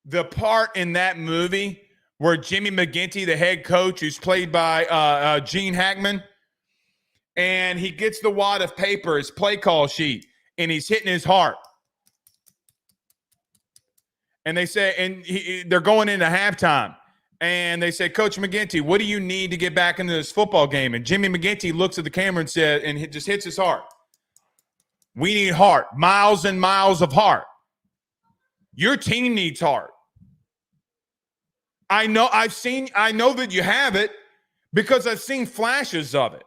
the part in that movie where Jimmy McGinty, the head coach, who's played by Gene Hackman, and he gets the wad of paper, his play call sheet, and he's hitting his heart. And they say, and they're going into halftime, and they say, Coach McGinty, what do you need to get back into this football game? And Jimmy McGinty looks at the camera and said, and it just hits his heart. We need heart, miles and miles of heart. Your team needs heart. I know that you have it because I've seen flashes of it.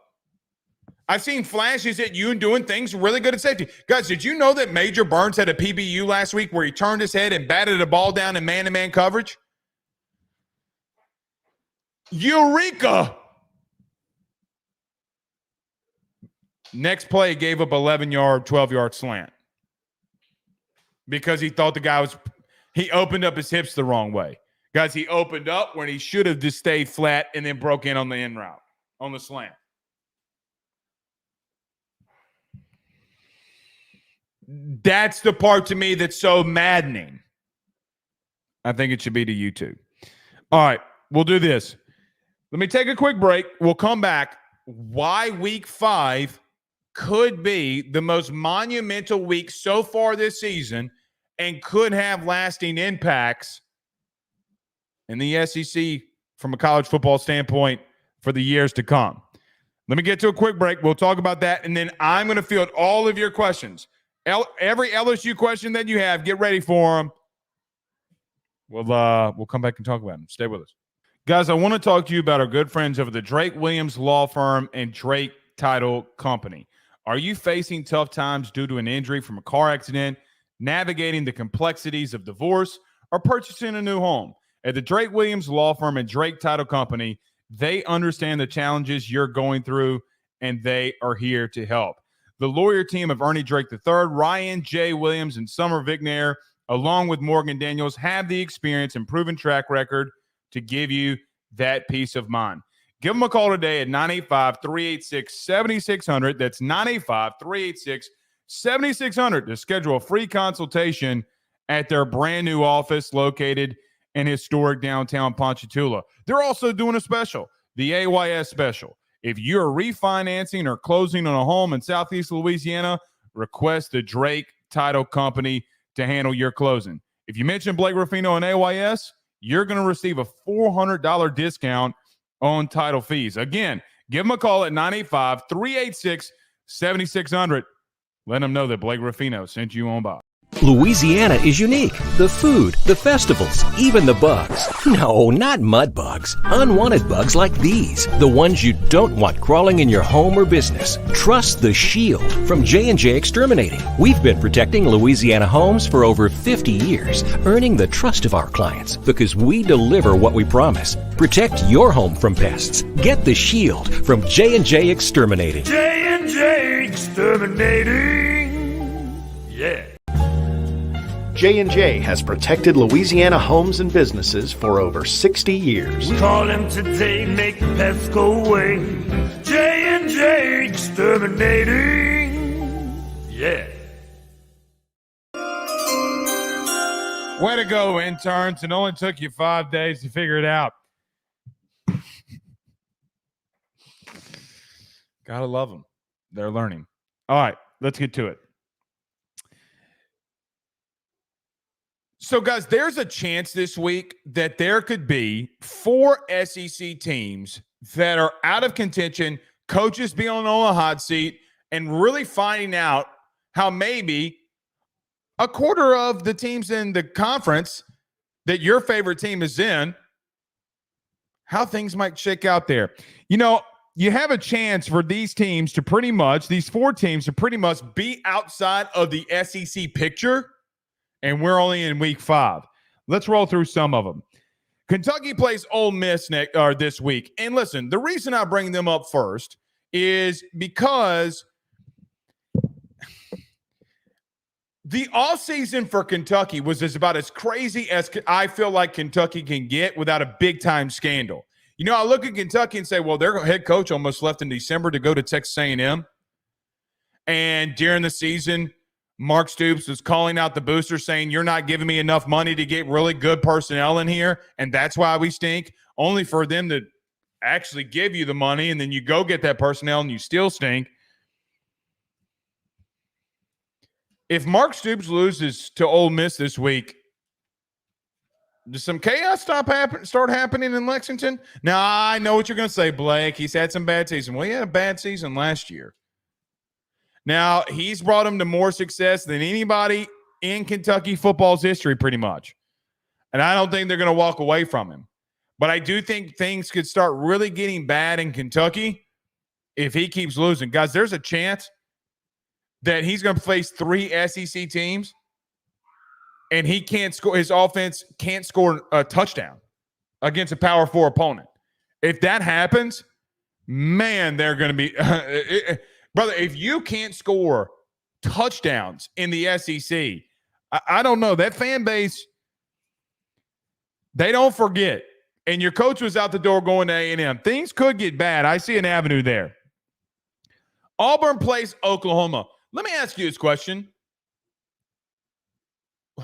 I've seen flashes at you doing things really good at safety. Guys, did you know that Major Burns had a PBU last week where he turned his head and batted a ball down in man-to-man coverage? Eureka! Next play, gave up 11-yard, 12-yard slant because he thought he opened up his hips the wrong way. Guys, he opened up when he should have just stayed flat and then broke in on the in route, on the slant. That's the part to me that's so maddening. I think it should be to you too. All right, we'll do this. Let me take a quick break. We'll come back. Why week 5 could be the most monumental week so far this season and could have lasting impacts in the SEC from a college football standpoint for the years to come. Let me get to a quick break. We'll talk about that, and then I'm going to field all of your questions. Every LSU question that you have, get ready for them. We'll come back and talk about them. Stay with us. Guys, I want to talk to you about our good friends over the Drake Williams Law Firm and Drake Title Company. Are you facing tough times due to an injury from a car accident, navigating the complexities of divorce, or purchasing a new home? At the Drake Williams Law Firm and Drake Title Company, they understand the challenges you're going through, and they are here to help. The lawyer team of Ernie Drake III, Ryan J. Williams, and Summer Vignair, along with Morgan Daniels, have the experience and proven track record to give you that peace of mind. Give them a call today at 985-386-7600. That's 985-386-7600 to schedule a free consultation at their brand new office located in historic downtown Ponchatoula. They're also doing a special, the AYS special. If you're refinancing or closing on a home in Southeast Louisiana, request the Drake Title Company to handle your closing. If you mention Blake Ruffino and AYS, you're going to receive a $400 discount on title fees. Again, give them a call at 985-386-7600. Let them know that Blake Ruffino sent you on by. Louisiana is unique. The food, the festivals, even the bugs. No, not mud bugs. Unwanted bugs like these. The ones you don't want crawling in your home or business. Trust the Shield from J&J Exterminating. We've been protecting Louisiana homes for over 50 years, earning the trust of our clients because we deliver what we promise. Protect your home from pests. Get the Shield from J&J Exterminating. J&J Exterminating. Yeah. J&J has protected Louisiana homes and businesses for over 60 years. Call him today, make the pests go away. J&J Exterminating. Yeah. Way to go, interns. It only took you 5 days to figure it out. Gotta love them. They're learning. All right, let's get to it. So, guys, there's a chance this week that there could be 4 SEC teams that are out of contention, coaches being on a hot seat, and really finding out how maybe a quarter of the teams in the conference that your favorite team is in, how things might shake out there. You know, you have a chance for these teams to pretty much, these 4 teams to pretty much be outside of the SEC picture. And we're only in week 5. Let's roll through some of them. Kentucky plays Ole Miss this week. And listen, the reason I bring them up first is because the offseason for Kentucky was about as crazy as I feel like Kentucky can get without a big-time scandal. You know, I look at Kentucky and say, well, their head coach almost left in December to go to Texas A&M. And during the season, Mark Stoops was calling out the booster saying, you're not giving me enough money to get really good personnel in here, and that's why we stink, only for them to actually give you the money, and then you go get that personnel and you still stink. If Mark Stoops loses to Ole Miss this week, does some chaos start happening in Lexington? Now, I know what you're going to say, Blake. He's had some bad season. Well, he had a bad season last year. Now, he's brought him to more success than anybody in Kentucky football's history, pretty much. And I don't think they're going to walk away from him. But I do think things could start really getting bad in Kentucky if he keeps losing. Guys, there's a chance that he's going to face 3 SEC teams and he can't score. His offense can't score a touchdown against a Power 4 opponent. If that happens, man, they're going to be brother, if you can't score touchdowns in the SEC, I don't know. That fan base, they don't forget. And your coach was out the door going to A&M. Things could get bad. I see an avenue there. Auburn plays Oklahoma. Let me ask you this question.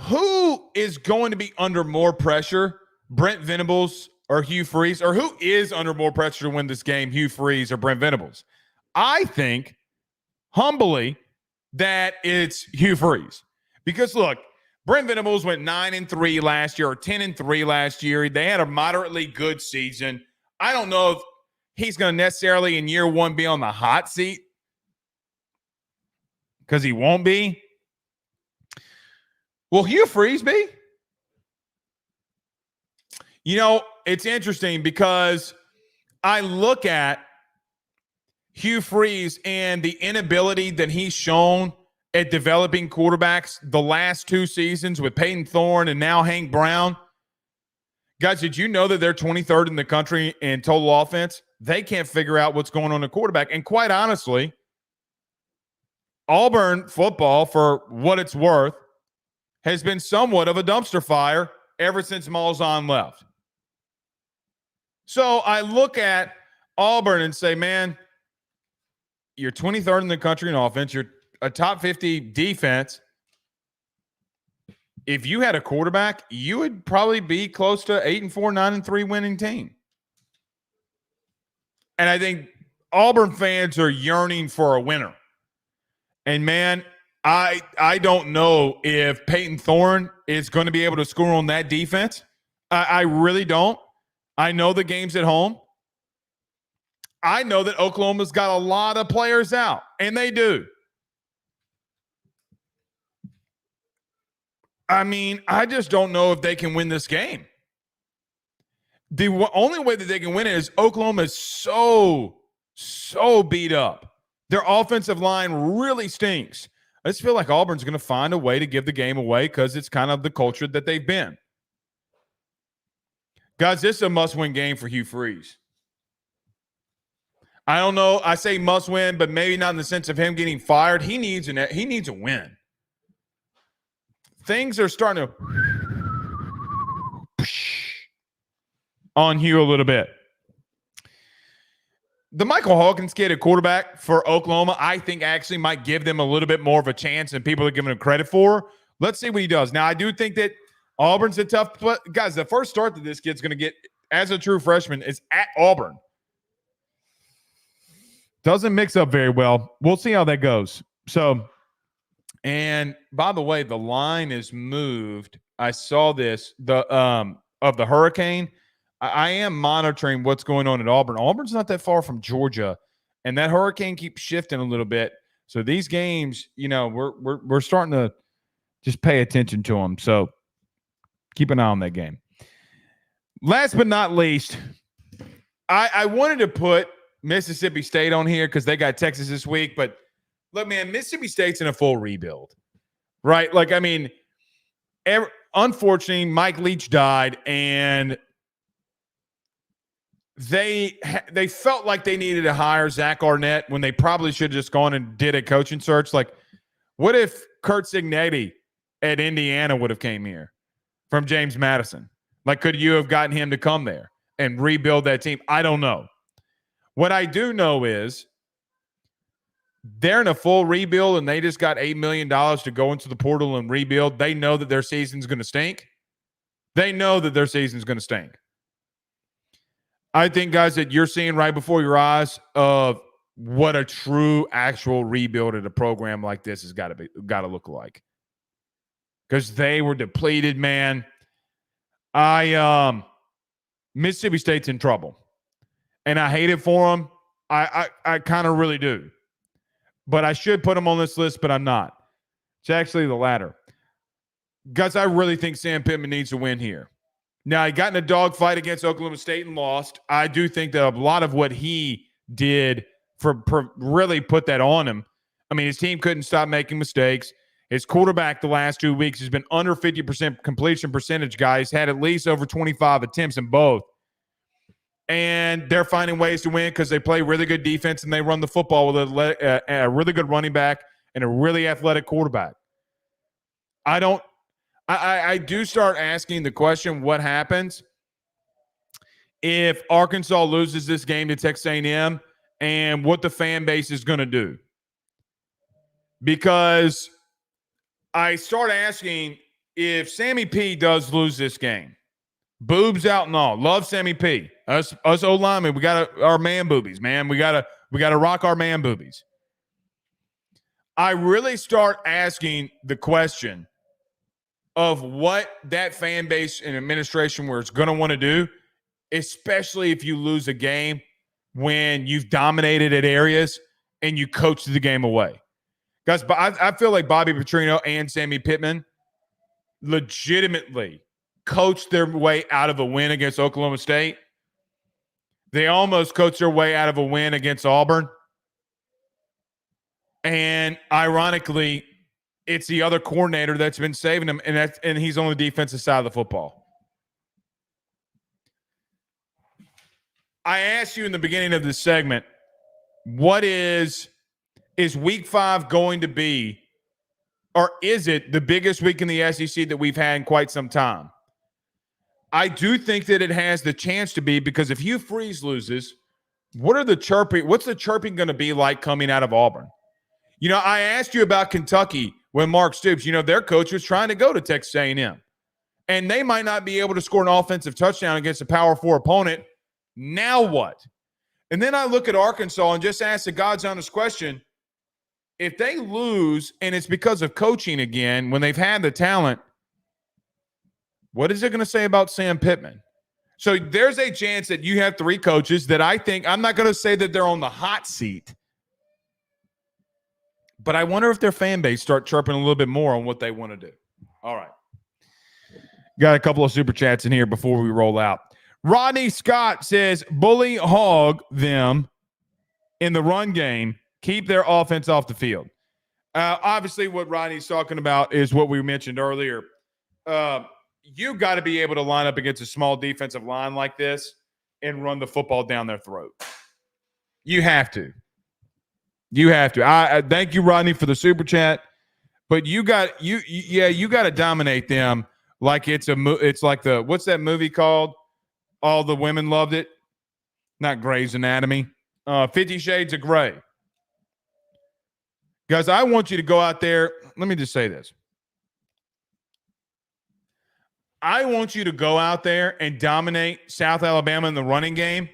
Who is going to be under more pressure, Brent Venables or Hugh Freeze? Or who is under more pressure to win this game, Hugh Freeze or Brent Venables? I think, humbly, that it's Hugh Freeze. Because, look, Brent Venables went 9-3 last year or 10-3 last year. They had a moderately good season. I don't know if he's going to necessarily in year 1 be on the hot seat because he won't be. Will Hugh Freeze be? You know, it's interesting because I look at Hugh Freeze and the inability that he's shown at developing quarterbacks the last 2 seasons with Peyton Thorne and now Hank Brown. Guys, did you know that they're 23rd in the country in total offense? They can't figure out what's going on at quarterback. And quite honestly, Auburn football, for what it's worth, has been somewhat of a dumpster fire ever since Malzahn left. So I look at Auburn and say, man, you're 23rd in the country in offense. You're a top 50 defense. If you had a quarterback, you would probably be close to 8-4, 9-3 winning team. And I think Auburn fans are yearning for a winner. And man, I don't know if Peyton Thorne is going to be able to score on that defense. I really don't. I know the game's at home. I know that Oklahoma's got a lot of players out, and they do. I mean, I just don't know if they can win this game. The only way that they can win it is Oklahoma is so beat up. Their offensive line really stinks. I just feel like Auburn's going to find a way to give the game away because it's kind of the culture that they've been. Guys, this is a must-win game for Hugh Freeze. I don't know. I say must-win, but maybe not in the sense of him getting fired. He needs a win. Things are starting to on Hugh a little bit. The Michael Hawkins kid at quarterback for Oklahoma, I think actually might give them a little bit more of a chance than people are giving him credit for. Let's see what he does. Now, I do think that Auburn's a tough – guys, the first start that this kid's going to get as a true freshman is at Auburn. Doesn't mix up very well. We'll see how that goes. So, and by the way, the line is moved. I saw this of the Hurricane. I am monitoring what's going on at Auburn. Auburn's not that far from Georgia, and that Hurricane keeps shifting a little bit. So these games, you know, we're starting to just pay attention to them. So keep an eye on that game. Last but not least, I wanted to put Mississippi State on here because they got Texas this week. But look, man, Mississippi State's in a full rebuild, right? Like, I mean, unfortunately, Mike Leach died, and they felt like they needed to hire Zach Arnett when they probably should have just gone and did a coaching search. Like, what if Kurt Cignetti at Indiana would have came here from James Madison? Like, could you have gotten him to come there and rebuild that team? I don't know. What I do know is they're in a full rebuild, and they just got $8 million to go into the portal and rebuild. They know that their season's going to stink. They know that their season's going to stink. I think, guys, that you're seeing right before your eyes of what a true, actual rebuild at a program like this has got to look like. Because they were depleted, man. Mississippi State's in trouble, and I hate it for them. I kind of really do, but I should put them on this list, but I'm not. It's actually the latter, guys. I really think Sam Pittman needs to win here. Now, he got in a dogfight against Oklahoma State and lost. I do think that a lot of what he did for really put that on him. I mean, his team couldn't stop making mistakes. His quarterback the last 2 weeks has been under 50% completion percentage, guys. Had at least over 25 attempts in both. And they're finding ways to win because they play really good defense and they run the football with a really good running back and a really athletic quarterback. I do start asking the question, what happens if Arkansas loses this game to Texas A&M, and what the fan base is going to do? Because I start asking, if Sammy P does lose this game, boobs out and all, love Sammy P. Us old linemen, we got our man boobies, man. We gotta rock our man boobies. I really start asking the question of what that fan base and administration was going to want to do, especially if you lose a game when you've dominated at areas and you coached the game away. Guys, but I feel like Bobby Petrino and Sammy Pittman legitimately coached their way out of a win against Oklahoma State. They almost coached their way out of a win against Auburn. And ironically, it's the other coordinator that's been saving them, and he's on the defensive side of the football. I asked you in the beginning of this segment, what is week 5 going to be, or is it the biggest week in the SEC that we've had in quite some time? I do think that it has the chance to be, because if Hugh Freeze loses, what's the chirping going to be like coming out of Auburn? You know, I asked you about Kentucky when Mark Stoops, you know, their coach was trying to go to Texas A&M. And they might not be able to score an offensive touchdown against a Power 4 opponent. Now what? And then I look at Arkansas and just ask the God's honest question, if they lose and it's because of coaching again, when they've had the talent, what is it going to say about Sam Pittman? So there's a chance that you have 3 coaches that I think, I'm not going to say that they're on the hot seat, but I wonder if their fan base start chirping a little bit more on what they want to do. All right. Got a couple of super chats in here before we roll out. Rodney Scott says, bully hog them in the run game. Keep their offense off the field. Obviously, what Rodney's talking about is what we mentioned earlier. You got to be able to line up against a small defensive line like this and run the football down their throat. You have to. You have to. I thank you, Rodney, for the super chat. But you got to dominate them like it's like the, what's that movie called? All the women loved it. Not Grey's Anatomy. 50 Shades of Grey. Guys, I want you to go out there. Let me just say this. I want you to go out there and dominate South Alabama in the running game,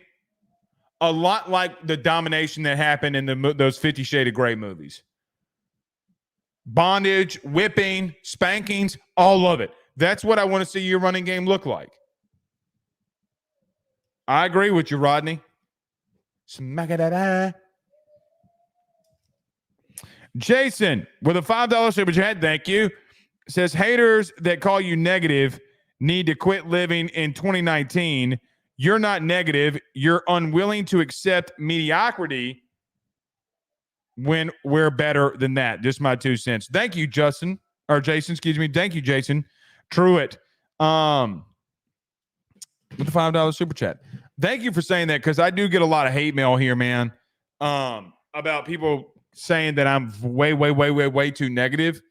a lot like the domination that happened in those 50 Shades of Grey movies. Bondage, whipping, spankings, all of it. That's what I want to see your running game look like. I agree with you, Rodney. Smack-a-da-da. Jason, with a $5 super chat, thank you, says haters that call you negative need to quit living in 2019. You're not negative. You're unwilling to accept mediocrity when we're better than that. Just my 2 cents. Thank you, Jason. Thank you, Jason. Truitt. With the $5 super chat. Thank you for saying that, because I do get a lot of hate mail here, man, about people saying that I'm way too negative.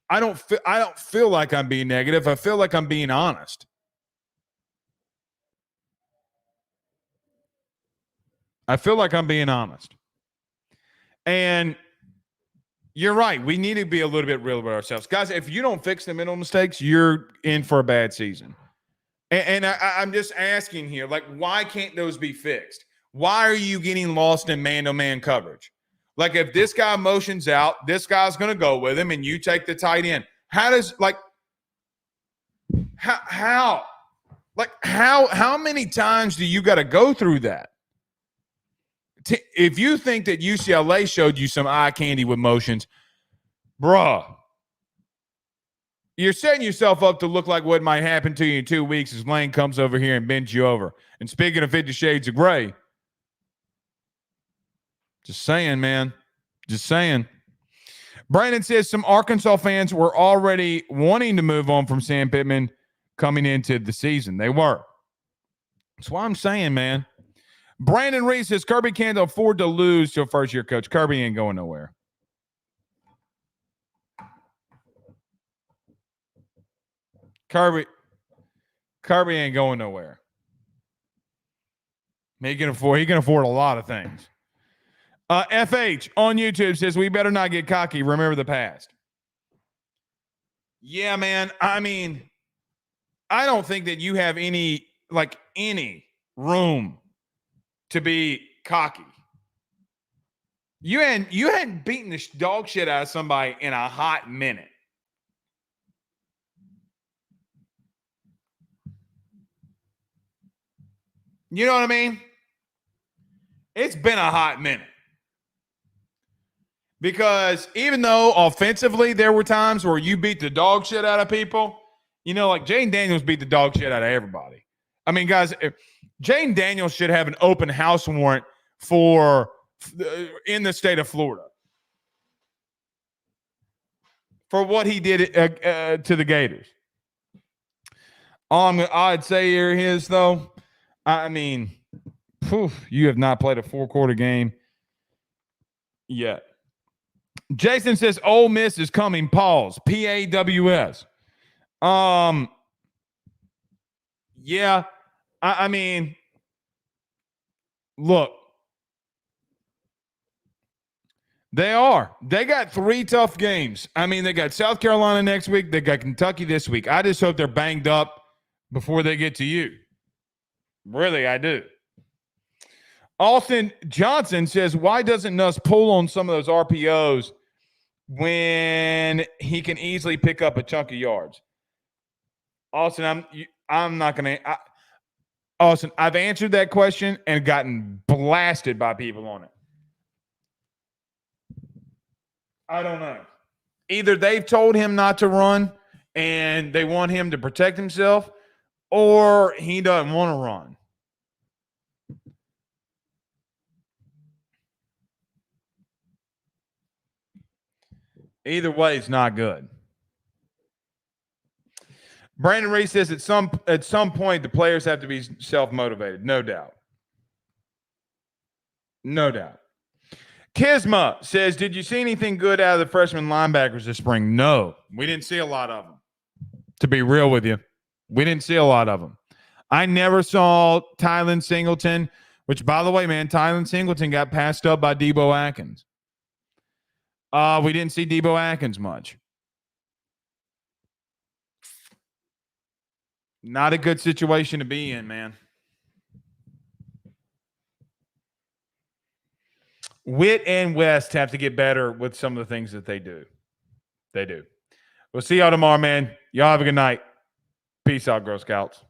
I don't feel like I'm being negative. I feel like I'm being honest. I feel like I'm being honest. And you're right. We need to be a little bit real with ourselves. Guys, if you don't fix the mental mistakes, you're in for a bad season. And I'm just asking here, like, why can't those be fixed? Why are you getting lost in man-to-man coverage? Like, if this guy motions out, this guy's going to go with him, and you take the tight end. How many times do you got to go through that? If you think that UCLA showed you some eye candy with motions, bruh, you're setting yourself up to look like what might happen to you in 2 weeks as Lane comes over here and bends you over. And speaking of 50 Shades of Grey, just saying, man. Just saying. Brandon says some Arkansas fans were already wanting to move on from Sam Pittman coming into the season. They were. That's why I'm saying, man. Brandon Reed says Kirby can't afford to lose to a first-year coach. Kirby ain't going nowhere. Kirby ain't going nowhere. He can afford a lot of things. FH on YouTube says we better not get cocky. Remember the past. Yeah, man. I mean, I don't think that you have any room to be cocky. You hadn't beaten the dog shit out of somebody in a hot minute. You know what I mean? It's been a hot minute. Because even though offensively there were times where you beat the dog shit out of people, you know, like Jayden Daniels beat the dog shit out of everybody. I mean, guys, Jayden Daniels should have an open house warrant in the state of Florida for what he did to the Gators. All I'd say here is, though, I mean, you have not played a 4-quarter game yet. Jason says Ole Miss is coming. Pause. PAWS. Yeah. I mean, look. They are. They got 3 tough games. I mean, they got South Carolina next week. They got Kentucky this week. I just hope they're banged up before they get to you. Really, I do. Austin Johnson says, why doesn't Nuss pull on some of those RPOs when he can easily pick up a chunk of yards? Austin, I'm not going to. Austin, I've answered that question and gotten blasted by people on it. I don't know. Either they've told him not to run and they want him to protect himself, or he doesn't want to run. Either way, it's not good. Brandon Ray says at some point the players have to be self-motivated. No doubt. No doubt. Kisma says, did you see anything good out of the freshman linebackers this spring? No, we didn't see a lot of them. To be real with you, we didn't see a lot of them. I never saw Tylen Singleton, which, by the way, man, Tylen Singleton got passed up by Debo Atkins. We didn't see Debo Atkins much. Not a good situation to be in, man. Witt and West have to get better with some of the things that they do. They do. We'll see y'all tomorrow, man. Y'all have a good night. Peace out, Girl Scouts.